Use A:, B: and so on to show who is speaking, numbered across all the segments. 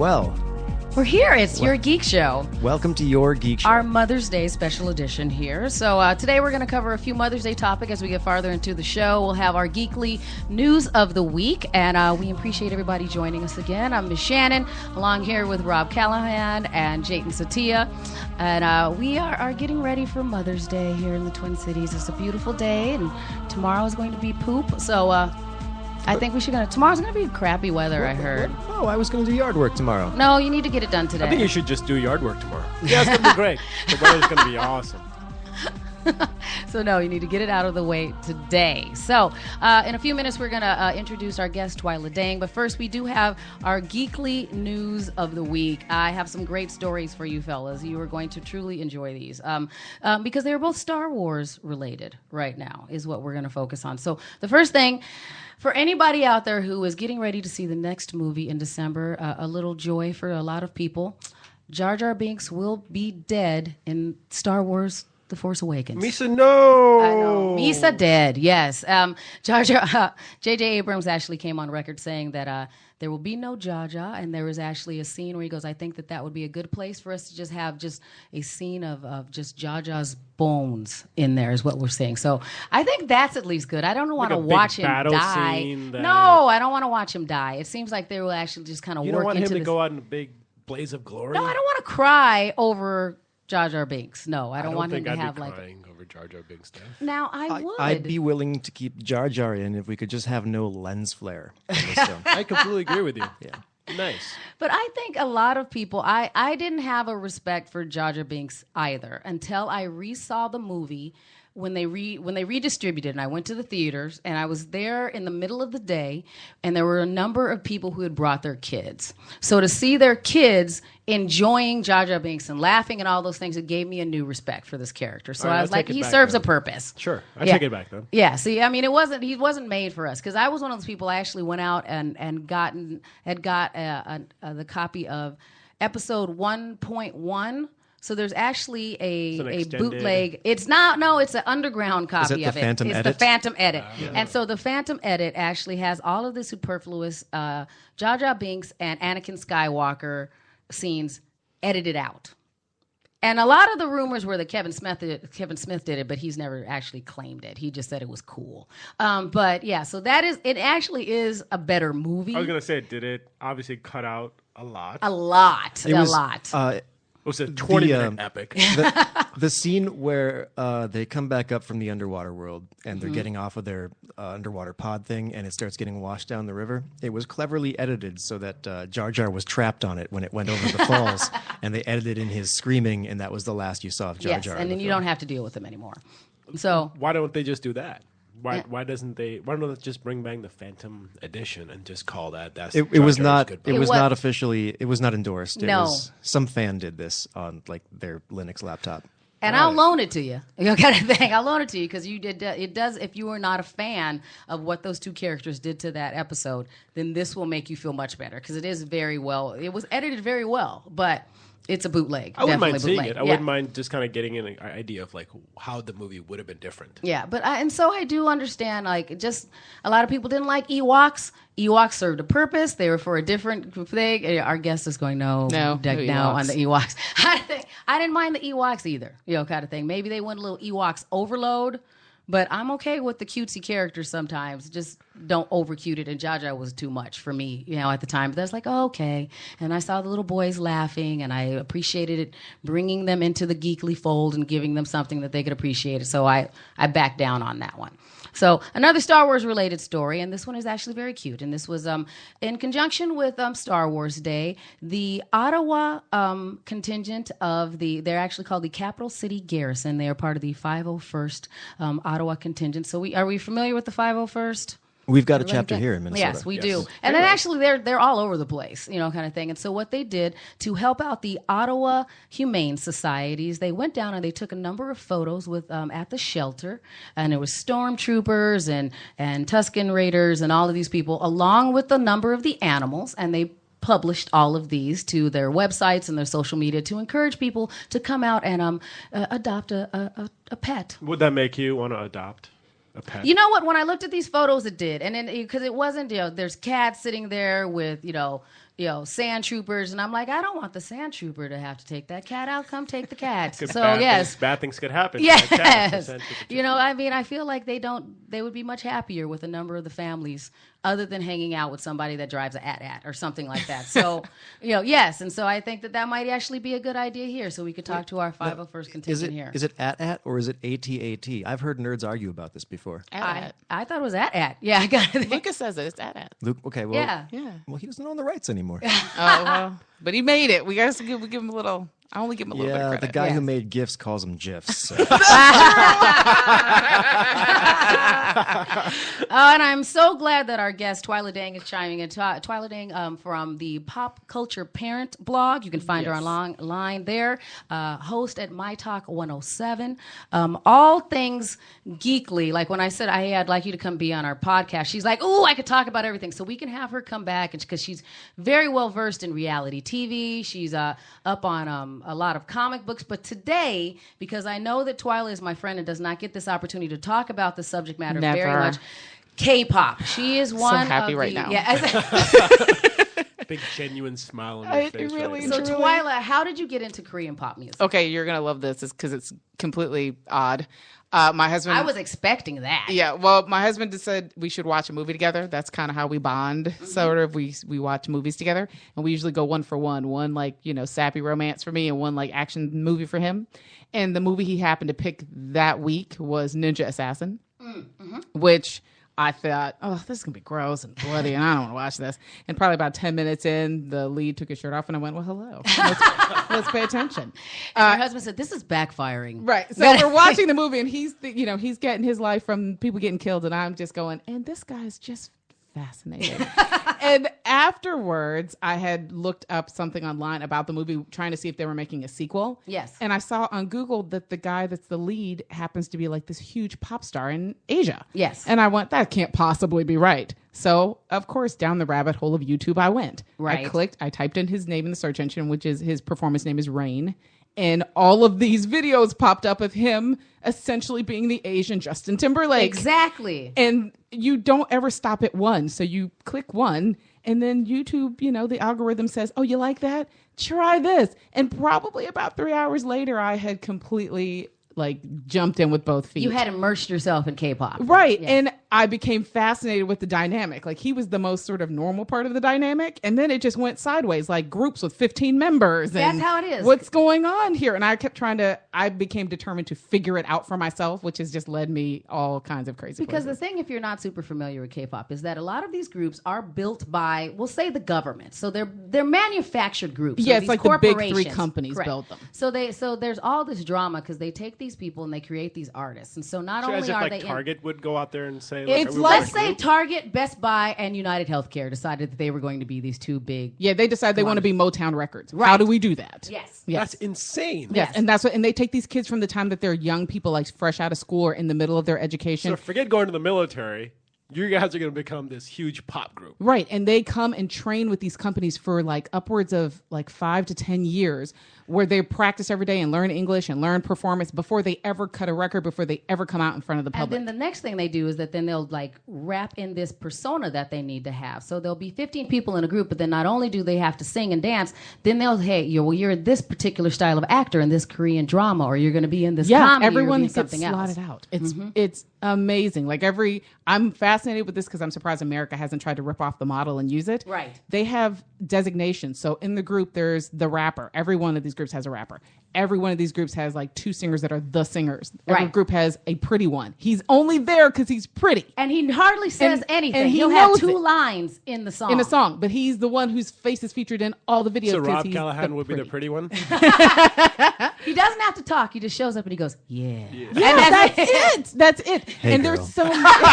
A: well.
B: We're here. It's your Geek Show.
A: Welcome to your Geek Show.
B: Our Mother's Day special edition here. So today we're going to cover a few Mother's Day topics as we get farther into the show. We'll have our Geekly News of the Week, and we appreciate everybody joining us again. I'm Ms. Shannon, along here with Rob Callahan and Jayton Satia. And we are getting ready for Mother's Day here in the Twin Cities. It's a beautiful day, and tomorrow is going to be poop. So I think we should tomorrow's going to be crappy weather, I heard.
A: Oh, I was going to do yard work tomorrow.
B: No, you need to get it done today.
C: I think you should just do yard work tomorrow. Yeah, it's going to be great. The weather's going to be awesome.
B: So, no, you need to get it out of the way today. So, in a few minutes, we're going to introduce our guest, Twyla Dang. But first, we do have our Geekly News of the Week. I have some great stories for you fellas. You are going to truly enjoy these because they're both Star Wars related right now is what we're going to focus on. So, the first thing, for anybody out there who is getting ready to see the next movie in December, a little joy for a lot of people, Jar Jar Binks will be dead in Star Wars The Force Awakens.
C: Misa, no!
B: I know. Misa dead, yes. J.J. Abrams actually came on record saying that there will be no Jar Jar, and there was actually a scene where he goes, I think that would be a good place for us to just have just a scene of just Jar Jar's bones in there is what we're saying. So I think that's at least good. I don't want to watch him die. No, I don't want to watch him die. It seems like they will actually just kind of work into
C: You don't want him to
B: this.
C: go out in a big blaze of glory?
B: No, I don't want to cry over Jar Jar Binks. No, I don't want him to have
C: like. Crying over Jar Jar Binks death.
B: Now I would.
A: I'd be willing to keep Jar Jar in if we could just have no lens flare in this film.
C: I completely agree with you.
A: Yeah.
C: Nice.
B: But I think a lot of people, I didn't have a respect for Jar Jar Binks either until I resaw the movie when they redistributed, and I went to the theaters, and I was there in the middle of the day, and there were a number of people who had brought their kids. So to see their kids enjoying Jar Jar Binks and laughing and all those things, it gave me a new respect for this character. So
C: right,
B: I was like, he serves a purpose.
C: Sure, I take it back then.
B: Yeah, see, I mean, he wasn't made for us, because I was one of those people. I actually went out and got the copy of episode 1.1. So there's actually a bootleg. It's not. No, it's an underground copy of it.
A: Phantom
B: it's
A: edit?
B: the Phantom Edit.
A: Yeah.
B: And so the Phantom Edit actually has all of the superfluous Jar Jar Binks and Anakin Skywalker scenes edited out. And a lot of the rumors were that Kevin Smith did it, but he's never actually claimed it. He just said it was cool. But yeah, so it actually is a better movie.
C: I was gonna say, did it obviously cut out a lot?
B: A lot.
C: It was a 20-minute epic.
A: The scene where they come back up from the underwater world and they're getting off of their underwater pod thing and it starts getting washed down the river. It was cleverly edited so that Jar Jar was trapped on it when it went over the falls, and they edited in his screaming, and that was the last you saw of Jar Jar.
B: Yes, and then you don't have to deal with him anymore. So
C: why don't they just do that? Why don't they just bring back the Phantom Edition and just call that's
A: it was not officially, it was not endorsed.
B: No.
A: Some fan did this on like their Linux laptop.
B: And I'll loan it to you. You kind of thing. I'll loan it to you because it does. If you were not a fan of what those two characters did to that episode, then this will make you feel much better because it is very well. It was edited very well, but it's a bootleg.
C: I wouldn't mind seeing it. I wouldn't mind just kind of getting an idea of like how the movie would have been different.
B: Yeah, but I do understand. Like, just a lot of people didn't like Ewoks. Ewoks served a purpose. They were for a different thing. Our guest is going no on the Ewoks. I didn't mind the Ewoks either. Kind of thing. Maybe they went a little Ewoks overload. But I'm okay with the cutesy characters sometimes. Just don't over-cute it. And Jar Jar was too much for me, at the time. But I was like, oh, okay. And I saw the little boys laughing, and I appreciated it, bringing them into the geekly fold and giving them something that they could appreciate. It. So I backed down on that one. So another Star Wars-related story, and this one is actually very cute. And this was in conjunction with Star Wars Day, the Ottawa contingent of they're actually called the Capital City Garrison. They are part of the 501st Ottawa contingent. So are we familiar with the 501st?
A: We've got a chapter here in Minnesota.
B: Yes, we do. And then actually they're all over the place, kind of thing. And so what they did to help out the Ottawa Humane Societies, they went down and they took a number of photos with at the shelter, and it was stormtroopers and Tusken Raiders and all of these people, along with a number of the animals, and they published all of these to their websites and their social media to encourage people to come out and adopt a pet.
C: Would that make you want to adopt a pet?
B: You know what? When I looked at these photos, it did, and then because it wasn't, there's cats sitting there with, sand troopers, and I'm like, I don't want the sand trooper to have to take that cat out. Come take the cat. So
C: bad things could happen.
B: Yes, I mean, I feel like they would be much happier with a number of the families other than hanging out with somebody that drives a at or something like that. So, yes, and so I think that might actually be a good idea here. So we could talk to our 501st contingent here.
A: Is it at or is it AT? I've heard nerds argue about this before.
B: I thought it was at. Yeah, I got it.
D: Lucas says it's at.
A: Luke, okay, well,
B: yeah.
A: Well, he doesn't own the rights anymore.
D: But he made it. We got to give him a little. I only give him a little bit of credit.
A: The guy who made GIFs calls them GIFs. So.
B: And I'm so glad that our guest Twyla Dang is chiming in. Twyla Dang from the Pop Culture Parent blog. You can find her online there. Host at My Talk 107. All things geekly. Like when I said I'd like you to come be on our podcast, she's like, "Ooh, I could talk about everything." So we can have her come back because she's very well versed in reality TV. She's up on a lot of comic books. But today, because I know that Twyla is my friend and does not get this opportunity to talk about the subject matter very much, K-pop. She is one.
D: So happy right now.
C: Big genuine smile on your face.
B: So Twyla, how did you get into Korean pop music?
D: Okay, you're gonna love this because it's completely odd. My husband.
B: I was expecting that.
D: Yeah, well, my husband just said we should watch a movie together. That's kind of how we bond. Mm-hmm. Sort of, we watch movies together, and we usually go one for one. One like sappy romance for me, and one like action movie for him. And the movie he happened to pick that week was Ninja Assassin, which I thought, oh, this is going to be gross and bloody, and I don't want to watch this. And probably about 10 minutes in, the lead took his shirt off, and I went, well, hello. Let's pay attention.
B: And my husband said, this is backfiring.
D: Right. So we're watching the movie, and he's getting his life from people getting killed, and I'm just going, and this guy's just fascinating. And afterwards, I had looked up something online about the movie, trying to see if they were making a sequel.
B: Yes.
D: And I saw on Google that the guy that's the lead happens to be like this huge pop star in Asia.
B: Yes.
D: And I went, that can't possibly be right. So, of course, down the rabbit hole of YouTube I went.
B: Right.
D: I typed in his name in the search engine, which is his performance name is Rain. And all of these videos popped up of him essentially being the Asian Justin Timberlake.
B: Exactly.
D: And you don't ever stop at one. So you click one, and then YouTube, the algorithm says, oh, you like that? Try this. And probably about 3 hours later, I had completely jumped in with both feet.
B: You had immersed yourself in K-pop.
D: Right. Yes. And I became fascinated with the dynamic. Like, he was the most sort of normal part of the dynamic. And then it just went sideways, like groups with 15 members.
B: That's how it is.
D: What's going on here? And I became determined to figure it out for myself, which has just led me all kinds of crazy
B: Because
D: places.
B: the thing, if you're not super familiar with K-pop, is that a lot of these groups are built by, we'll say, the government. So they're manufactured groups.
D: Yeah,
B: so
D: it's like the big three companies build them.
B: So there's all this drama because they take these people and they create these artists. And so not only are they
C: Target would go out there and say,
B: let's say Target, Best Buy, and United Healthcare decided that they were going to be these two big.
D: Yeah, they decided they want to be Motown Records.
B: Right.
D: How do we do that?
B: Yes.
C: That's insane.
D: Yes, and and they take these kids from the time that they're young people, like fresh out of school or in the middle of their education.
C: So forget going to the military. You guys are going to become this huge pop group.
D: Right. And they come and train with these companies for upwards of 5 to 10 years, where they practice every day and learn English and learn performance before they ever cut a record, before they ever come out in front of the public.
B: And then the next thing they do is that then they'll wrap in this persona that they need to have. So there'll be 15 people in a group, but then not only do they have to sing and dance, then they'll, you're this particular style of actor in this Korean drama, or you're going to be in this comedy,
D: everyone
B: or something
D: gets
B: else.
D: slotted out. It's amazing. I'm fascinated with this because I'm surprised America hasn't tried to rip off the model and use it.
B: Right.
D: They have designations. So in the group, there's the rapper. Every one of these groups has a rapper. Every one of these groups has 2 singers that are the singers. Every group has a pretty one. He's only there because he's pretty.
B: And he hardly says anything.
D: And
B: He'll have 2 lines in the song.
D: In a song. But he's the one whose face is featured in all the videos.
C: So Rob Callahan would be the pretty one?
B: He doesn't have to talk. He just shows up and he goes, yeah.
D: And that's it. That's it.
A: Hey,
D: and
A: girl.
D: there's so much.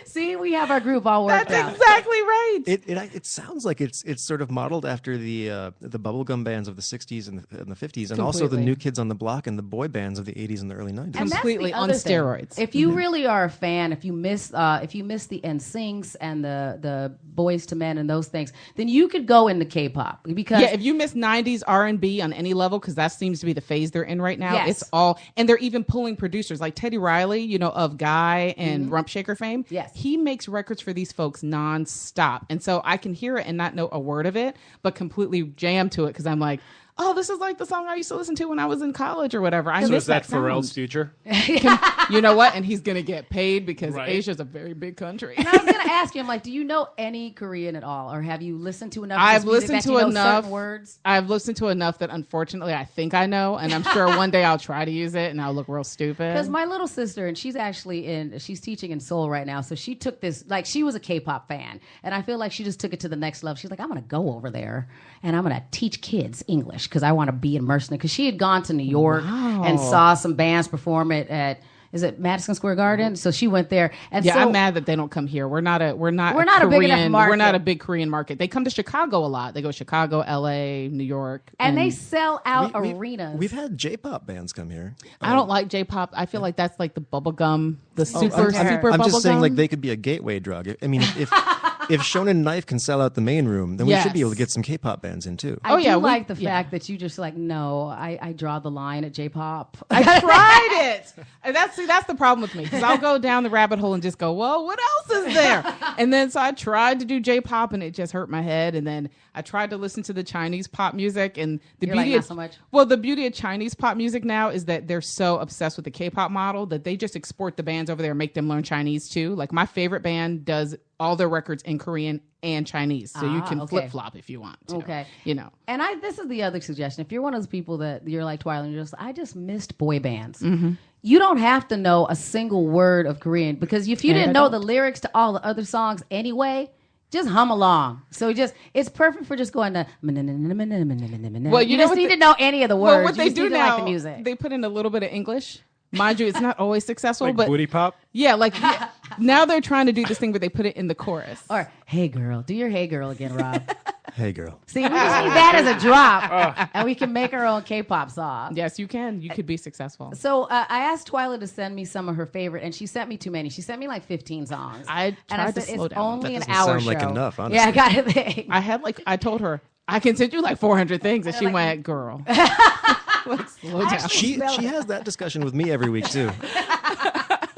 B: See, we have our group all worked
D: That's
B: out.
D: exactly right.
A: It sounds like it's sort of modeled after the bubblegum bands of the 60s and the 50s, and also the
D: Completely.
A: New Kids on the Block and the boy bands of the 80s and the early 90s.
B: And that's
D: Completely
B: the
D: on
B: other thing.
D: steroids.
B: If you really are a fan, if you miss the NSYNCs and the Boys to Men and those things, then you could go into K-pop because
D: if you miss 90s R&B on any level, because that seems to be the phase they're in right now,
B: Yes.
D: it's all, and they're even pulling producers like Teddy Riley, of Guy and Rump Shaker fame.
B: Yes.
D: he makes records for these folks nonstop. And so I can hear it and not know a word of it, but completely jam to it because I'm like, oh, this is like the song I used to listen to when I was in college or whatever. I
C: so
D: miss
C: is that
D: sound.
C: Pharrell's future?
D: You know what? And he's going to get paid because Asia's a very big country.
B: And I was going to ask you, I'm like, do you know any Korean at all? Or have you listened to enough?
D: I've listened to enough
B: words.
D: I've listened to enough that unfortunately I think I know. And I'm sure one day I'll try to use it and I'll look real stupid.
B: Because my little sister, and she's actually she's teaching in Seoul right now. So she took this, like she was a K-pop fan. And I feel like she just took it to the next level. She's like, I'm going to go over there and I'm going to teach kids English because I want to be immersed in it. Because she had gone to New York and saw some bands perform it at, is it Madison Square Garden? So she went there. And
D: yeah,
B: so,
D: I'm mad that they don't come here. We're not a Korean,
B: a big enough market.
D: We're not a big Korean market. They come to Chicago a lot. They go to Chicago, LA, New York.
B: And they sell out arenas.
A: We've had J-pop bands come here.
D: I don't like J-pop. I feel like that's like the bubblegum, the super bubblegum.
A: I'm just saying like they could be a gateway drug. I mean, if Shonen Knife can sell out the main room, then we should be able to get some K-pop bands in too.
B: I do like the fact that you just like, no, I draw the line at J-pop.
D: I tried it. And that's the problem with me because I'll go down the rabbit hole and just go, well, what else is there? And then so I tried to do J-pop and it just hurt my head. And then I tried to listen to the Chinese pop music and
B: You're like, not so much.
D: Well, the beauty of Chinese pop music now is that they're so obsessed with the K-pop model that they just export the bands over there and make them learn Chinese too. Like my favorite band does all their records in Korean and Chinese, so you can flip-flop if you want to.
B: Okay.
D: You know.
B: And this is the other suggestion. If you're one of those people that you're like Twilight and you're just, I just missed boy bands.
D: Mm-hmm.
B: You don't have to know a single word of Korean because if you didn't know the lyrics to all the other songs anyway, just hum along. So it's perfect for just going to. Well, you just need to know any of the words.
D: Well, what they do now,
B: like the music.
D: They put in a little bit of English. Mind you, it's not always successful,
C: like
D: but
C: booty pop.
D: Yeah, now they're trying to do this thing where they put it in the chorus.
B: Or hey girl, do your hey girl again, Rob.
A: Hey girl.
B: See, we just need that as a drop, and we can make our own K-pop song.
D: Yes, you can. You could be successful.
B: So I asked Twyla to send me some of her favorite, and she sent me too many. She sent me like 15 songs.
D: I tried to slow
B: it's
D: down.
B: only
A: That
B: an hour
A: sound
B: show.
A: like enough, honestly.
B: Yeah, I got it. There.
D: I told her I can send you like 400 things, and she went, "Girl, let's slow down."
A: She has that discussion with me every week too.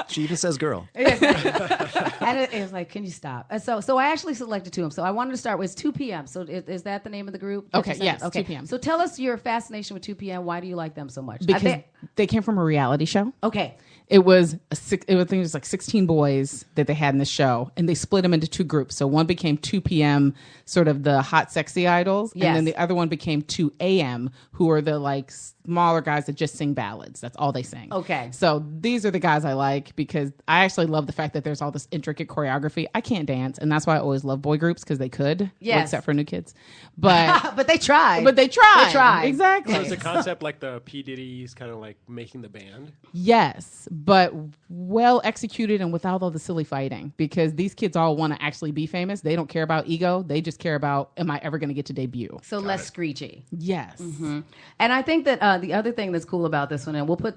A: She even says "girl."
B: And it was like, can you stop? And so I actually selected two of them. So I wanted to start with 2 p.m. So is that the name of the group?
D: Okay, yes,
B: okay.
D: 2 p.m.
B: So tell us your fascination with 2 p.m. Why do you like them so much?
D: Because they came from a reality show.
B: Okay.
D: It was I think it was like 16 boys that they had in the show, and they split them into two groups. So one became 2 p.m., sort of the hot, sexy idols, and then the other one became 2 a.m., who are the like smaller guys that just sing ballads. That's all they sing.
B: Okay.
D: So these are the guys I like because I actually love the fact that there's all this intricate choreography. I can't dance, and that's why I always love boy groups because they could, except for New Kids. But
B: but they tried.
D: But they tried.
B: They tried.
D: Exactly.
C: So is the concept like the P. Diddy's kind of like making the band?
D: Yes, but well executed and without all the silly fighting because these kids all want to actually be famous. They don't care about ego. They just care about, am I ever going to get to debut?
B: So less screechy.
D: Yes.
B: Mm-hmm. And I think that the other thing that's cool about this one, and I'll put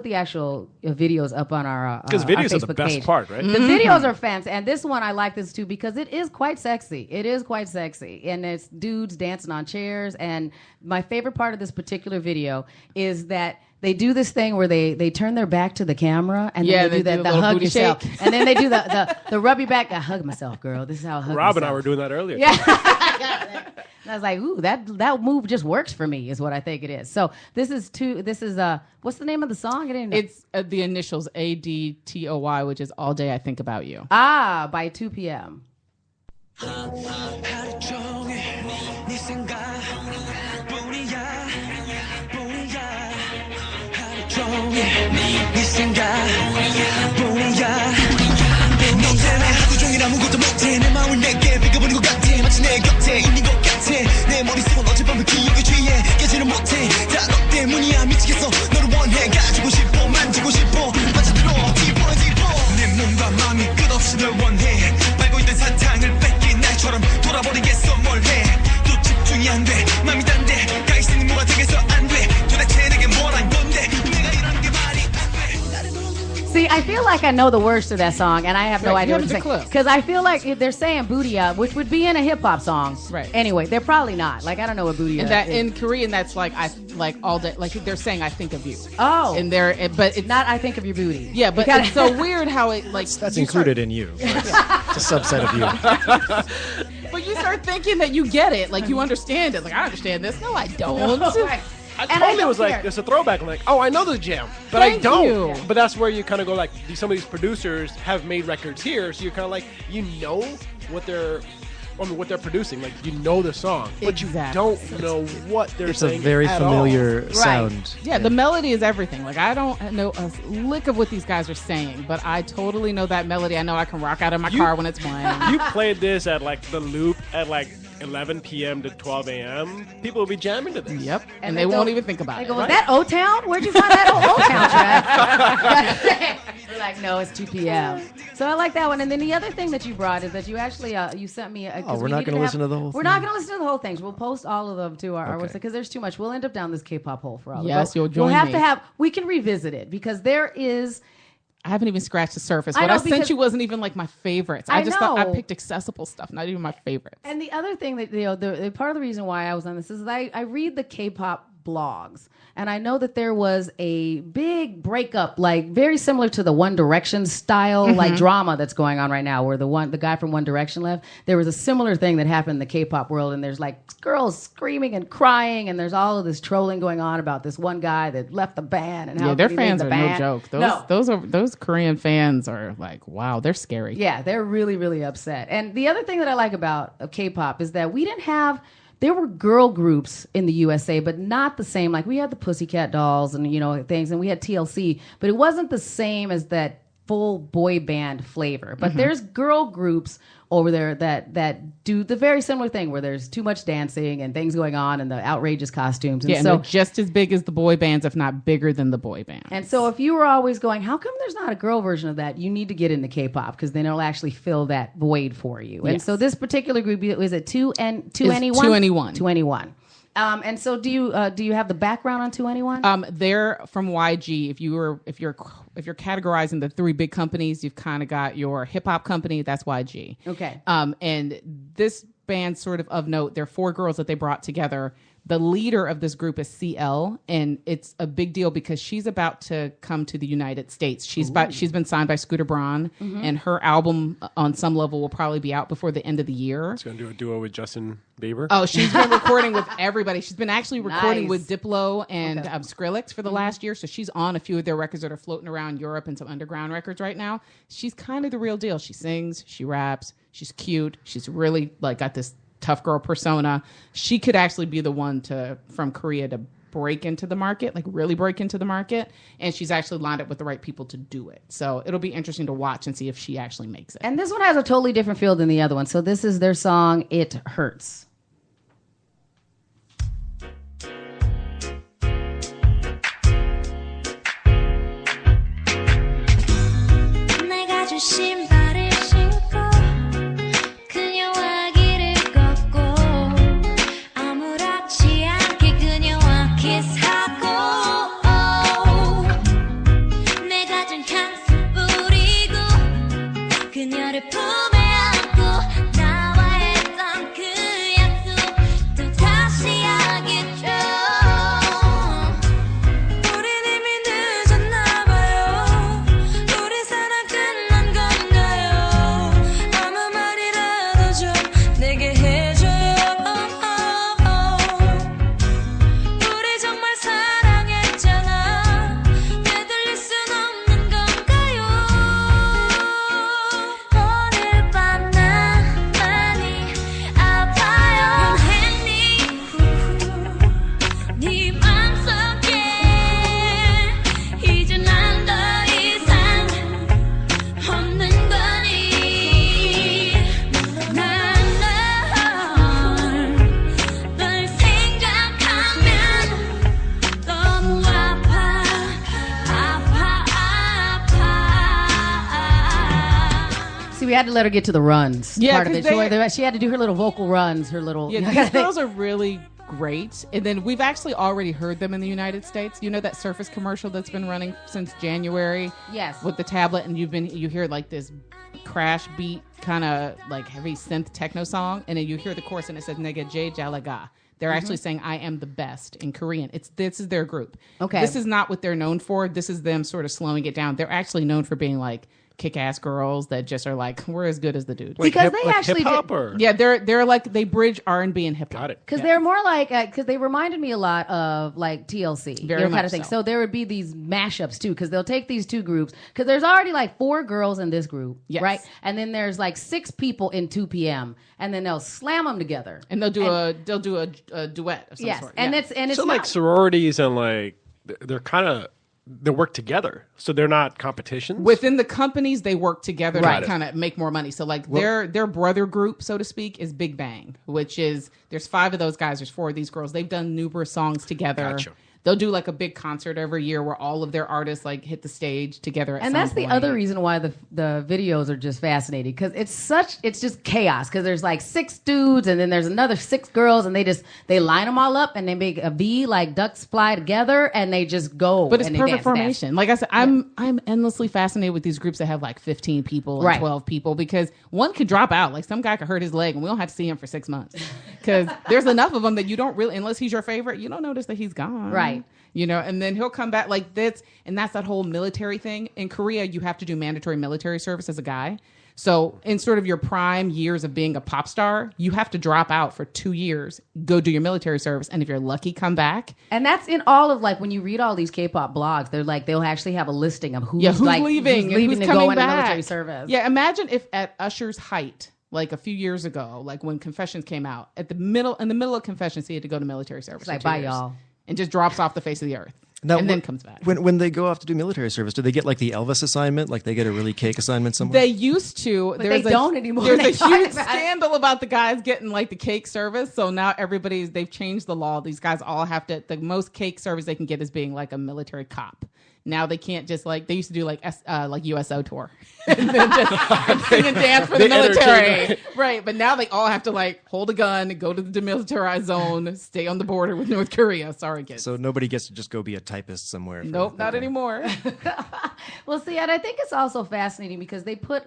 B: the actual videos up on our
C: because videos
B: our
C: are the best part, right?
B: The videos are fantastic, and this one I like this too because it is quite sexy. It is quite sexy, and it's dudes dancing on chairs. And my favorite part of this particular video is that they do this thing where they turn their back to the camera and then they do the hug yourself, and then they do the rub your back. I hug myself, girl. This is how I hug
C: Rob
B: myself.
C: and I were doing that earlier.
B: Yeah. And I was like, ooh, that move just works for me, is what I think it is. So this is what's the name of the song? I didn't know.
D: It's the initials ADTOY, which is All Day I Think About You.
B: By 2 p.m.
E: 아무것도 못해 내 마음을 내게 뺏겨버린 것 같아 마치 내 곁에 있는 것 같아 내 머릿속은 어젯밤의 기억에 취해 깨지는 못해 다 너 때문이야 미치겠어 너를 원해 가지고 싶어 만지고 싶어 빠져들어 집어 내 몸과 마음이 끝없이 널 원해 빨고 있던 사탕을 뺏긴 날처럼 돌아버리겠어 뭘 해 또 집중이 안 돼 맘이 딴데 가 있으니 뭐가 되겠어 안 돼 도대체 내게 뭐란 건데 내가 이러는 게 말이 안 돼
B: See, I feel like I know the words to that song, and I have no idea what to say. Because I feel like if they're saying booty up, which would be in a hip hop song.
D: Right.
B: Anyway, they're probably not. Like, I don't know what booty
D: and
B: up
D: that
B: is.
D: in Korean, that's like like all day. Like they're saying, "I think of you."
B: Oh,
D: and but it's
B: not. I think of your booty.
D: Yeah, but it's so weird how it like
A: that's included in you. It's a subset of you.
D: But you start thinking that you get it, like you understand it. Like I understand this. No, I don't.
C: I totally was like, it's a throwback. I'm like, oh, I know the jam, but I don't.
D: You.
C: But that's where you kind of go like, some of these producers have made records here, so you're kind of like, what they're producing. Like, you know the song, but you don't know what they're saying.
A: It's a very familiar sound.
D: Right. Yeah, the melody is everything. Like, I don't know a lick of what these guys are saying, but I totally know that melody. I know I can rock out of my car when it's playing.
C: You played this at like the Loop at like 11 p.m. to 12 a.m. People will be jamming to this.
D: Yep, and they won't even think about it.
B: They go, "Was that O-Town? Where'd you find that O-Town track?" We're like, "No, it's 2 p.m." So I like that one. And then the other thing that you brought is that you actually you sent me.
A: We're not going to listen to the whole thing.
B: We're not going to listen to the whole thing. We'll post all of them to our website because there's too much. We'll end up down this K-pop hole for all of it.
D: Yes, you'll join
B: me. We can revisit it because there is.
D: I haven't even scratched the surface. What I sent you wasn't even like my favorites. I just thought I picked accessible stuff, not even my favorites.
B: And the other thing that the part of the reason why I was on this is that I read the K-pop blogs, and I know that there was a big breakup, like very similar to the One Direction style like drama that's going on right now, where the guy from One Direction left. There was a similar thing that happened in the K-pop world, and there's like girls screaming and crying, and there's all of this trolling going on about this one guy that left the band and how
D: their fans are no joke. Those Korean fans are like, wow, they're scary.
B: Yeah, they're really, really upset. And the other thing that I like about K-pop is that we didn't have. There were girl groups in the USA, but not the same. Like we had the Pussycat Dolls and things, and we had TLC, but it wasn't the same as that full boy band flavor. But there's girl groups over there that do the very similar thing, where there's too much dancing and things going on and the outrageous costumes. And
D: so and they're just as big as the boy bands, if not bigger than the boy bands.
B: And so if you were always going, how come there's not a girl version of that? You need to get into K-pop because then it'll actually fill that void for you. And so this particular group, is it 2NE1? 2NE1. And so do you have the background on 2NE1?
D: They're from YG. If you're categorizing the three big companies, you've kind of got your hip hop company, that's YG.
B: Okay.
D: And this band, sort of note, there are four girls that they brought together. The leader of this group is CL, and it's a big deal because she's about to come to the United States. She's been signed by Scooter Braun, and her album, on some level, will probably be out before the end of the year.
C: She's going to do a duo with Justin Bieber?
D: Oh, she's been recording with everybody. She's been actually recording with Diplo and Skrillex for the last year, so she's on a few of their records that are floating around Europe and some underground records right now. She's kind of the real deal. She sings, she raps, she's cute, she's really got this tough girl persona. She could actually be the one from Korea to break into the market, really break into the market. And she's actually lined up with the right people to do it. So it'll be interesting to watch and see if she actually makes it.
B: And this one has a totally different feel than the other one. So this is their song, It Hurts. We had to let her get to the runs.
D: Yeah,
B: part of it. She had to do her little vocal runs. Her little.
D: Yeah, these girls are really great. And then we've actually already heard them in the United States. You know that Surface commercial that's been running since January?
B: Yes.
D: With the tablet, and you hear this crash beat kind of like heavy synth techno song, and then you hear the chorus and it says "Nega J Jalaga." They're actually saying "I am the best" in Korean. This is their group.
B: Okay,
D: this is not what they're known for. This is them sort of slowing it down. They're actually known for being like kick-ass girls that just are like, we're as good as the dudes.
C: Like
B: because they actually
C: hip-hop or?
D: Yeah, they're like, they bridge R&B and hip-hop.
C: Got it.
B: Because they're more like, because they reminded me a lot of like TLC,
D: Very much
B: kind of thing. So there would be these mashups too, because they'll take these two groups, because there's already like 4 girls in this group, right? And then there's like 6 people in 2 p.m. and then they'll slam them together,
D: and they'll do a duet of some sort.
B: And it's
C: so
B: not,
C: like sororities and like they're kind of. They work together, so they're not competitions.
D: Within the companies, they work together to kind of make more money. So, like their brother group, so to speak, is Big Bang, which is there's 5 of those guys, there's 4 of these girls. They've done numerous songs together.
C: Gotcha.
D: They'll do like a big concert every year where all of their artists like hit the stage together.
B: And that's the other reason why the videos are just fascinating, because it's just chaos, because there's like 6 dudes and then there's another 6 girls, and they line them all up and they make a V like ducks fly together and they just go.
D: But it's
B: and
D: perfect formation. Like I said, I'm endlessly fascinated with these groups that have like 15 people and 12 people, because one could drop out. Like some guy could hurt his leg and we don't have to see him for 6 months, because there's enough of them that you don't really, unless he's your favorite, you don't notice that he's gone.
B: Right.
D: You know, and then he'll come back like this. And that's that whole military thing. In Korea, you have to do mandatory military service as a guy. So in sort of your prime years of being a pop star, you have to drop out for 2 years, go do your military service. And if you're lucky, come back.
B: And that's in all of like, when you read all these K-pop blogs, they're like, they'll actually have a listing of who's
D: leaving
B: who's
D: to
B: go
D: coming
B: into
D: back.
B: military service.
D: Yeah, imagine if at Usher's height, like a few years ago, like when Confessions came out, in the middle of Confessions, he had to go to military service.
B: It's like,
D: for 2
B: bye,
D: years,
B: y'all.
D: and just drops off the face of the earth.
A: Now,
D: and then comes back.
A: When they go off to do military service, do they get like the Elvis assignment? Like they get a really cake assignment somewhere?
D: They used to.
B: But they don't anymore.
D: There's a huge scandal about the guys getting like the cake service. So now they've changed the law. These guys all have to, the most cake service they can get is being like a military cop. Now they can't just like, they used to do like USO tour and then just sing and dance for the military. Right. But now they all have to like hold a gun, go to the demilitarized zone, stay on the border with North Korea. Sorry, kids.
A: So nobody gets to just go be a typist somewhere.
D: Nope, not anymore.
B: Well, see, and I think it's also fascinating because they put,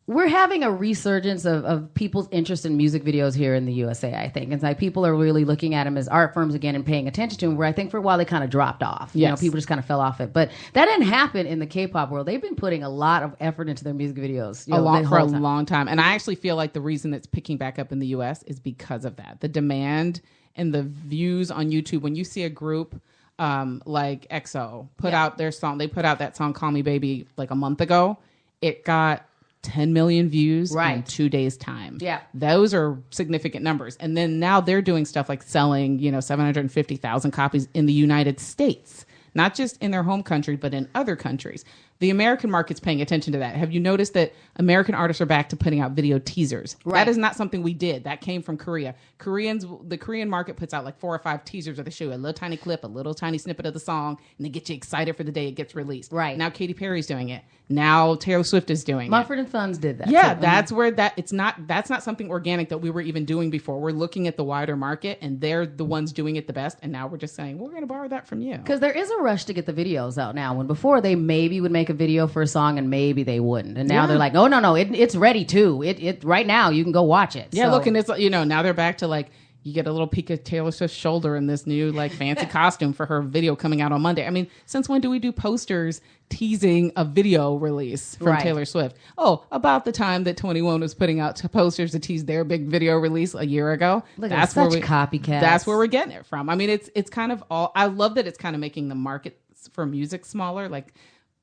B: we're having a resurgence of people's interest in music videos here in the USA, I think. It's like people are really looking at them as art firms again and paying attention to them, where I think for a while they kind of dropped off. You know, people just kind of fell off it. But that didn't happen in the K-pop world. They've been putting a lot of effort into their music videos.
D: For a long time. And I actually feel like the reason it's picking back up in the US is because of that. The demand and the views on YouTube. When you see a group like EXO put out their song, they put out that song Call Me Baby like a month ago. It got 10 million views in 2 days' time. Yeah. Those are significant numbers. And then now they're doing stuff like selling, 750,000 copies in the United States, not just in their home country, but in other countries. The American market's paying attention to that. Have you noticed that American artists are back to putting out video teasers? Right. That is not something we did. That came from Korea. The Korean market puts out like 4 or 5 teasers where they show a little tiny clip, a little tiny snippet of the song, and they get you excited for the day it gets released. Right. Now Katy Perry's doing it. Now Taylor Swift is doing it.
B: Mumford & Sons did that.
D: Yeah, that's where that's not something organic that we were even doing before. We're looking at the wider market, and they're the ones doing it the best. And now we're just saying, we're going to borrow that from you.
B: Because there is a rush to get the videos out now. When before they maybe would make a video for a song and maybe they wouldn't. And now they're like, oh, no, it's ready too. It right now you can go watch it.
D: Yeah, look, and it's, now they're back to like, you get a little peek of Taylor Swift's shoulder in this new like fancy costume for her video coming out on Monday. I mean, since when do we do posters teasing a video release from Taylor Swift? Oh, about the time that 21 was putting out posters to tease their big video release a year ago.
B: Look, that's such copycats.
D: That's where we're getting it from. I mean, it's kind of all. I love that it's kind of making the market for music smaller. Like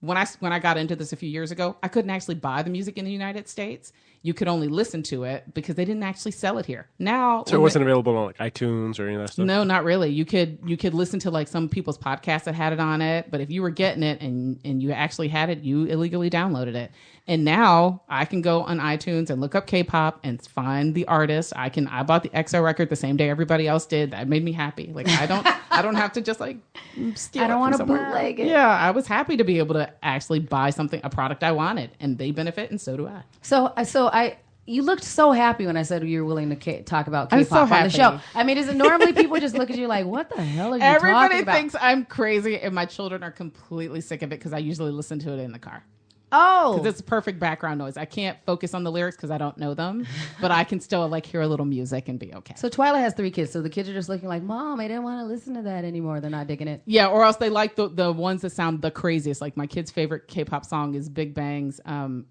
D: when I got into this a few years ago, I couldn't actually buy the music in the United States. You could only listen to it because they didn't actually sell it here. Now,
C: so it wasn't available on like iTunes or any of that stuff?
D: No, not really. You could listen to like some people's podcasts that had it on it, but if you were getting it and you actually had it, you illegally downloaded it. And now I can go on iTunes and look up K-pop and find the artist. I bought the EXO record the same day everybody else did. That made me happy. Like I don't have to just like steal
B: I don't want to bootleg it.
D: Yeah, I was happy to be able to actually buy a product I wanted, and they benefit, and so do I.
B: You looked so happy when I said you were willing to talk about K-pop on the show. I mean, is it normally people just look at you like, what the hell are you talking about?
D: Everybody thinks I'm crazy, and my children are completely sick of it because I usually listen to it in the car.
B: Oh,
D: because it's perfect background noise. I can't focus on the lyrics because I don't know them, but I can still like hear a little music and be okay.
B: So Twyla has 3 kids, so the kids are just looking like, Mom, I didn't want to listen to that anymore. They're not digging it.
D: Yeah, or else they like the ones that sound the craziest. Like my kid's favorite K-pop song is Big Bang's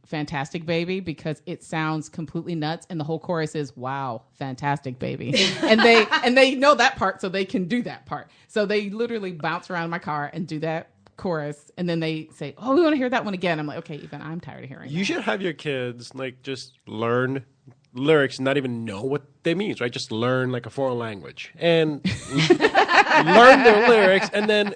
D: "Fantastic Baby" because it sounds completely nuts, and the whole chorus is "Wow, fantastic baby," and they know that part, so they can do that part. So they literally bounce around in my car and do that chorus, and then they say, "Oh, we want to hear that one again." I'm like, "Okay, even I'm tired of hearing."
C: You should have your kids like just learn lyrics, and not even know what they mean, right? Just learn like a foreign language and learn their lyrics, and then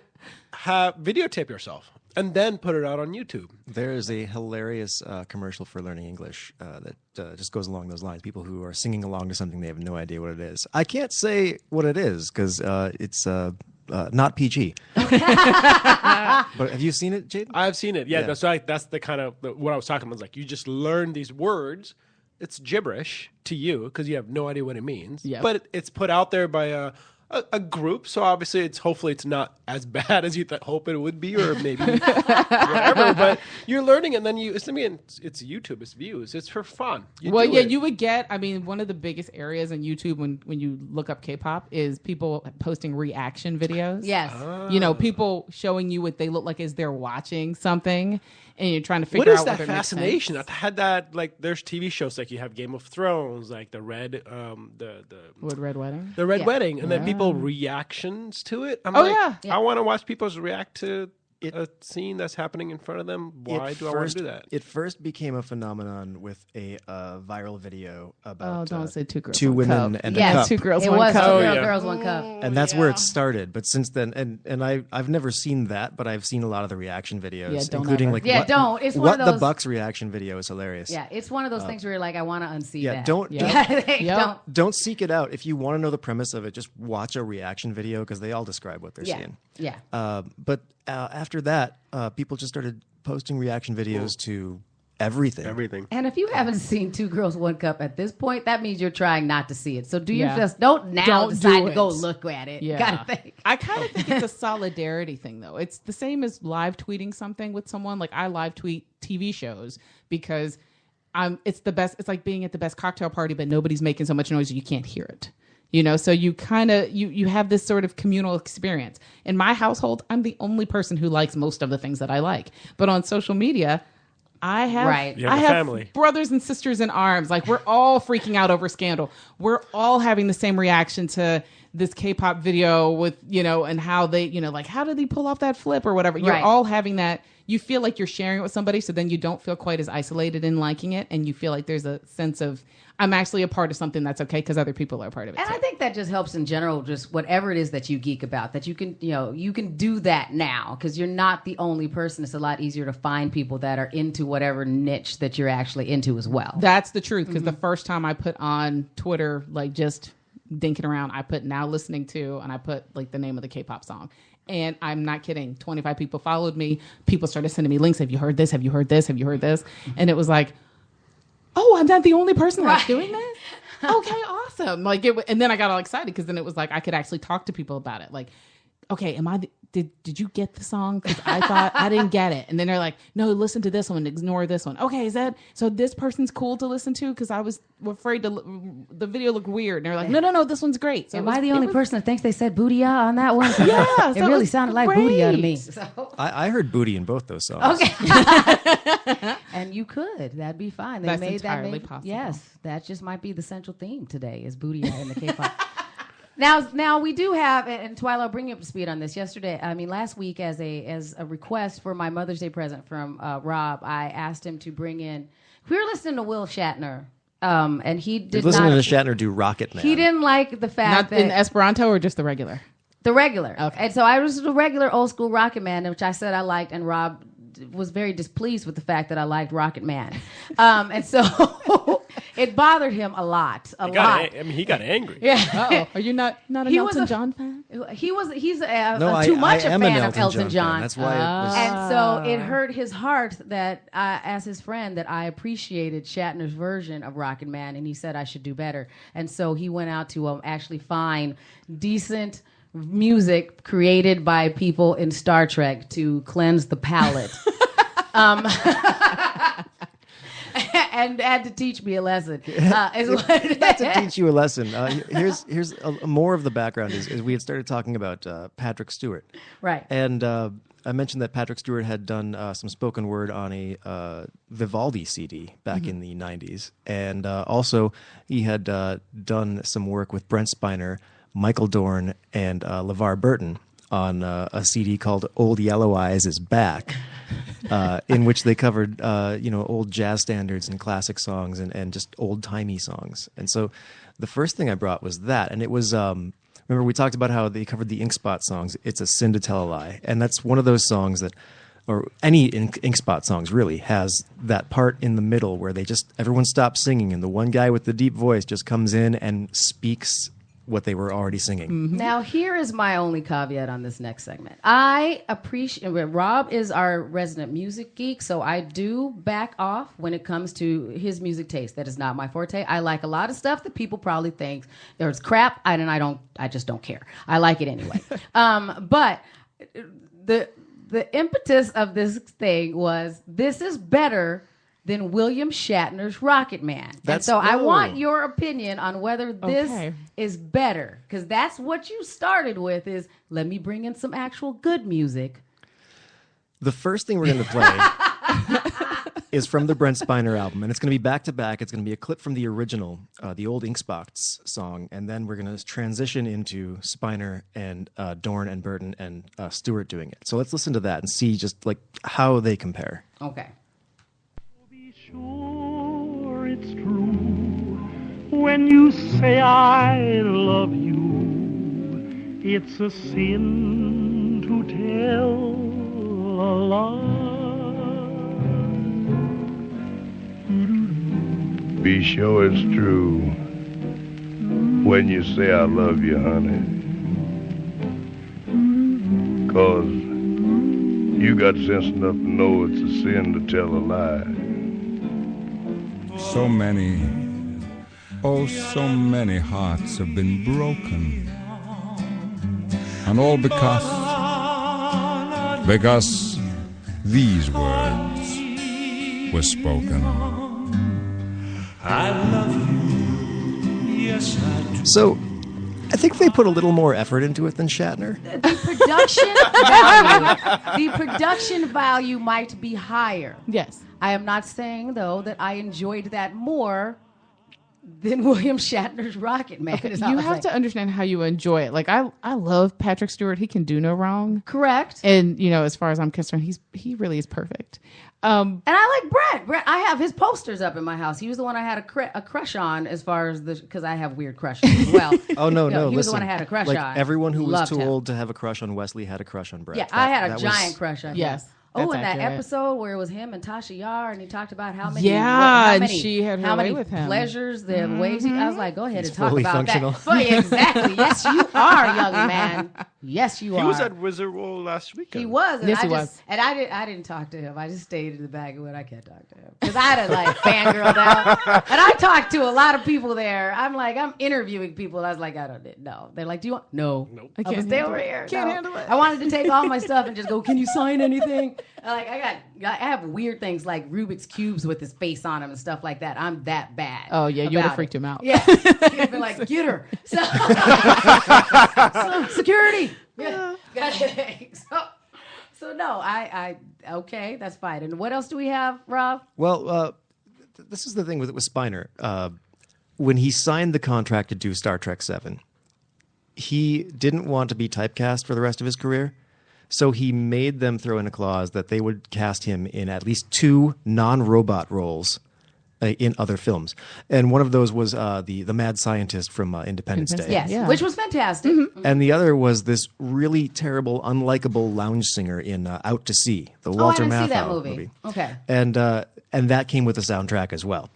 C: videotape yourself, and then put it out on YouTube.
A: There is a hilarious commercial for learning English that just goes along those lines. People who are singing along to something they have no idea what it is. I can't say what it is because it's not PG. But have you seen it, Jade?
C: I've seen it. Yeah, that's the kind of what I was talking about. It's like you just learn these words. It's gibberish to you because you have no idea what it means.
D: Yep.
C: But it's put out there by a group, so obviously hopefully it's not as bad as you hope it would be, or maybe whatever. But you're learning, and then it's YouTube, it's views, it's for fun.
D: You would get. I mean, one of the biggest areas in YouTube when you look up K-pop is people posting reaction videos.
B: Yes,
D: people showing you what they look like as they're watching something. And you're trying to figure out
C: what is that fascination. I've had that, like, there's TV shows like you have Game of Thrones, like the Red
D: Red Wedding,
C: Wedding, and then people reactions to it. I want to watch people react to a scene that's happening in front of them. Why do I want to do that?
A: It first became a phenomenon with a viral video about
D: don't say two girls,
A: two
D: one
A: women
D: cup.
A: and a cup.
D: 2 girls,
B: it
D: 1
B: was
D: cup.
B: 2 girls, 1 cup.
A: And that's where it started. But since then, and I've never seen that, but I've seen a lot of the reaction videos, including like
B: It's
A: what
B: one of those,
A: the Bucks reaction video is hilarious.
B: Yeah, it's one of those things where you're like, I want to unsee that.
A: Don't seek it out. If you want to know the premise of it, just watch a reaction video because they all describe what they're seeing.
B: Yeah.
A: But after that, people just started posting reaction videos to everything.
B: And if you haven't seen 2 girls, 1 cup at this point, that means you're trying not to see it. So don't decide to go look at it.
D: Yeah.
B: Gotta think.
D: I kind of think it's a solidarity thing, though. It's the same as live tweeting something with someone. Like I live tweet TV shows because it's the best. It's like being at the best cocktail party, but nobody's making so much noise you can't hear it. So you kind of you have this sort of communal experience. In my household, I'm the only person who likes most of the things that I like. But on social media, I have
C: family,
D: brothers and sisters in arms. Like we're all freaking out over Scandal. We're all having the same reaction to this K-pop video with, and how they, like, how did he pull off that flip or whatever? You're all having that. You feel like you're sharing it with somebody, so then you don't feel quite as isolated in liking it, and you feel like there's a sense of, I'm actually a part of something that's okay because other people are a part of it.
B: And
D: too.
B: I think that just helps in general, just whatever it is that you geek about, that you can, you can do that now because you're not the only person. It's a lot easier to find people that are into whatever niche that you're actually into as well.
D: That's the truth, because the first time I put on Twitter, like just dinking around, I put now listening to, and I put like the name of the K-pop song. And I'm not kidding. 25 people followed me. People started sending me links. Have you heard this? Have you heard this? Have you heard this? And it was like, oh, I'm not the only person that's doing this? Okay, awesome. Like, and then I got all excited because then it was like I could actually talk to people about it. Like, okay, did you get the song? Because I thought I didn't get it. And then they're like, no, listen to this one, ignore this one. Okay, is that so? This person's cool to listen to because I was afraid the video looked weird. And they're like, no, this one's great. So
B: am I the only person that thinks they said booty on that one?
D: Yeah,
B: it really sounded like booty to me.
A: So. I heard booty in both those songs.
B: Okay, and you could. That'd be fine.
D: That's entirely possible.
B: Yes, that just might be the central theme today is booty in the K-pop. Now we do have, and Twyla, I'll bring you up to speed on this. Last week, as a request for my Mother's Day present from Rob, I asked him to bring in. We were listening to Will Shatner, and he did not.
A: Listening to Shatner do Rocket Man.
B: He didn't like the fact
D: that in Esperanto or just the regular.
B: The regular.
D: Okay.
B: And so I was the regular old school Rocket Man, which I said I liked, and Rob was very displeased with the fact that I liked Rocket Man, and so it bothered him a lot.
C: He got angry.
B: Yeah.
D: Are you not an Elton John fan?
B: He's
A: too much
B: a fan of Elton John.
A: That's why.
B: And so it hurt his heart that as his friend, that I appreciated Shatner's version of Rocket Man, and he said I should do better. And so he went out to actually find decent music created by people in Star Trek to cleanse the palate And had to teach me a lesson.
A: Not to teach you a lesson. Here's more of the background. Is we had started talking about Patrick Stewart,
B: Right.
A: And I mentioned that Patrick Stewart had done some spoken word on a Vivaldi CD back in the 90s, and also he had done some work with Brent Spiner, Michael Dorn, and LeVar Burton on a CD called Old Yellow Eyes is Back, in which they covered old jazz standards and classic songs and just old-timey songs. And so the first thing I brought was that, and it was remember we talked about how they covered the Ink Spot songs. It's a Sin to Tell a Lie, and that's one of those songs that, or any Ink Spot songs really, has that part in the middle where everyone stops singing and the one guy with the deep voice just comes in and speaks what they were already singing.
B: Mm-hmm. Now, here is my only caveat on this next segment. I appreciate, Rob is our resident music geek, so I do back off when it comes to his music taste. That is not my forte. I like a lot of stuff that people probably think there's crap, I just don't care. I like it anyway. But the impetus of this thing was, this is better than William Shatner's Rocket Man. I want your opinion on whether this is better, because that's what you started with, is let me bring in some actual good music.
A: The first thing we're going to play is from the Brent Spiner album, and it's going to be back-to-back. It's going to be a clip from the original, the old Ink Spots song, and then we're going to transition into Spiner and Dorn and Burton and Stewart doing it. So let's listen to that and see just like how they compare.
B: Okay.
F: Sure, it's true when you say I love you. It's a sin to tell a lie.
G: Be sure it's true when you say I love you, honey. 'Cause you got sense enough to know it's a sin to tell a lie.
H: So many, oh so many hearts have been broken. And all because these words were spoken.
F: I love you, yes I do.
A: So I think they put a little more effort into it than Shatner.
B: The production value might be higher.
D: Yes.
B: I am not saying, though, that I enjoyed that more than William Shatner's Rocket Man.
D: Okay, you have to understand how you enjoy it. Like, I love Patrick Stewart. He can do no wrong.
B: Correct.
D: And, as far as I'm concerned, he really is perfect.
B: And I like Brett. Brett, I have his posters up in my house. He was the one I had a crush on, as far as because I have weird crushes as well.
A: Oh, no.
B: He was the one I had a crush on.
A: Everyone who was too
B: him.
A: old to have a crush on Wesley had a crush on Brett.
B: Yeah, I had a giant crush on him.
D: Yes.
B: Oh, in that
D: accurate.
B: episode where it was him and Tasha Yar, and he talked about how many,
D: and she had her
B: how
D: way
B: many
D: with him.
B: pleasures, the ways. I was like, go ahead and talk
A: fully
B: about
A: functional.
B: that. Exactly. Yes, you are, young man. Yes, you are.
C: He was at Wizard World last weekend.
B: He was. And
D: Yes, he was.
B: And I didn't talk to him. I just stayed in the back of it. I can't talk to him because I had to like fangirl out. And I talked to a lot of people there. I'm interviewing people. And I was like, I don't know. They're like, do you want? No.
C: Nope.
B: I can't stay over here.
D: Can't
B: No.
D: handle it.
B: I wanted to take all my stuff and just go, can you sign anything? I have weird things like Rubik's Cubes with his face on them and stuff like that. I'm that bad.
D: Oh, yeah. You would have
B: about
D: freaked
B: it.
D: him out.
B: Yeah. He'd be like, get her. So security. Yeah. So no, okay, that's fine. And what else do we have, Rob?
A: Well, this is the thing with Spiner. When he signed the contract to do Star Trek VII, he didn't want to be typecast for the rest of his career. So he made them throw in a clause that they would cast him in at least 2 non-robot roles in other films. And one of those was the mad scientist from Independence Day.
B: Yes,
D: Yeah.
B: which was fantastic. Mm-hmm.
A: And the other was this really terrible, unlikable lounge singer in Out to Sea, the Walter
B: I didn't
A: Matthau
B: see that movie. Okay.
A: And that came with a soundtrack as well.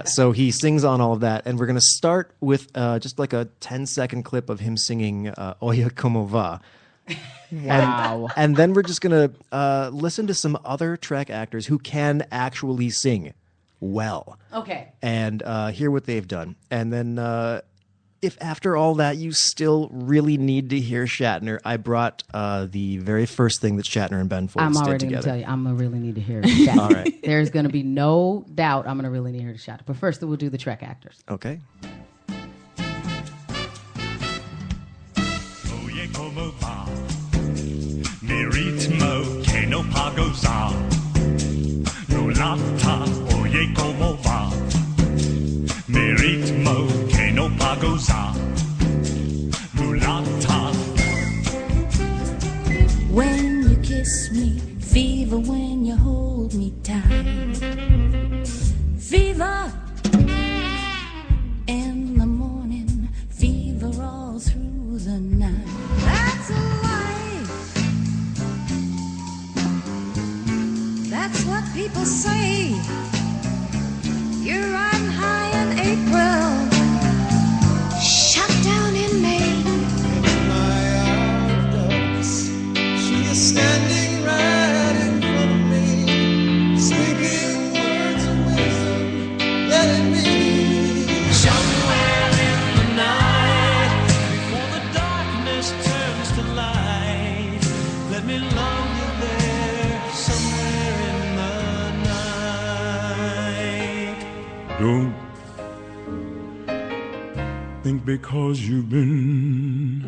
A: So he sings on all of that. And we're going to start with just like a 10-second clip of him singing Oye Como Va.
D: Wow.
A: And then we're just going to listen to some other Trek actors who can actually sing well.
B: Okay.
A: And hear what they've done. And then if after all that you still really need to hear Shatner, I brought the very first thing that Shatner and Ben Folds did together. I'm already going to
B: tell you, I'm going to really need to hear Shatner.
A: All right.
B: There's going to be no doubt I'm going to really need to hear Shatner. But first, we'll do the Trek actors.
A: Okay.
F: Oye, como va? Mi ritmo que no pago za. Mulata, oye, como va? Mi ritmo que no pago za. Mulata.
I: When you kiss me, fever when you hold me tight. Fever in the morning, fever all through the night. That's a life. That's what people say. You're riding high in April, shut down in May.
E: My outdoors, she is standing right in front of me, speaking words of wisdom, letting me somewhere in the night, before the darkness turns to light. Let me love you there, somewhere in the night.
F: Don't think because you've been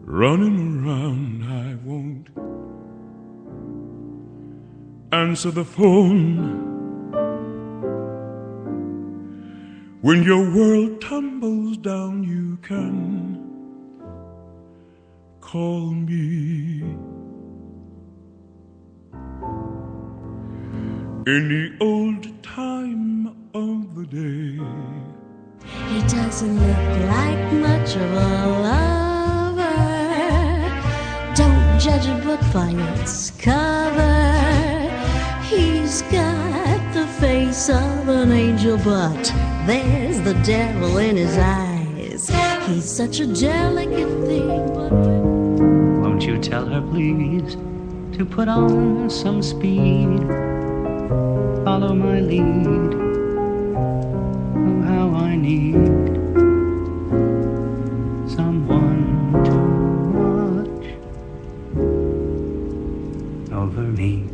F: running around I won't answer the phone. When your world tumbles down, you can call me. Any old time of the day.
I: He doesn't look like much of a lover. Don't judge a book by its cover. He's got the face of an angel, but there's the devil in his eyes. He's such a delicate thing, but
J: won't you tell her, please, to put on some speed? Follow my lead. Oh, how I need someone to watch over me.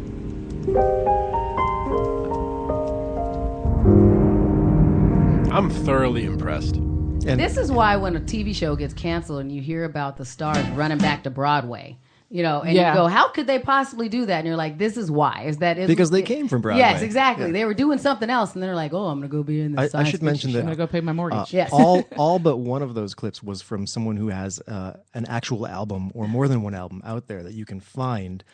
C: I'm thoroughly impressed.
A: And
B: this is why when a TV show gets canceled and you hear about the stars running back to Broadway, you know, and you go, how could they possibly do that? And you're like, this is why. Is that
A: because they came from Broadway?
B: Yes, exactly. Yeah. They were doing something else, and they're like, oh, I'm going to go be in the
A: I should mention that
D: I'm going to go pay my mortgage.
B: Yes.
A: all but one of those clips was from someone who has an actual album or more than one album out there that you can find.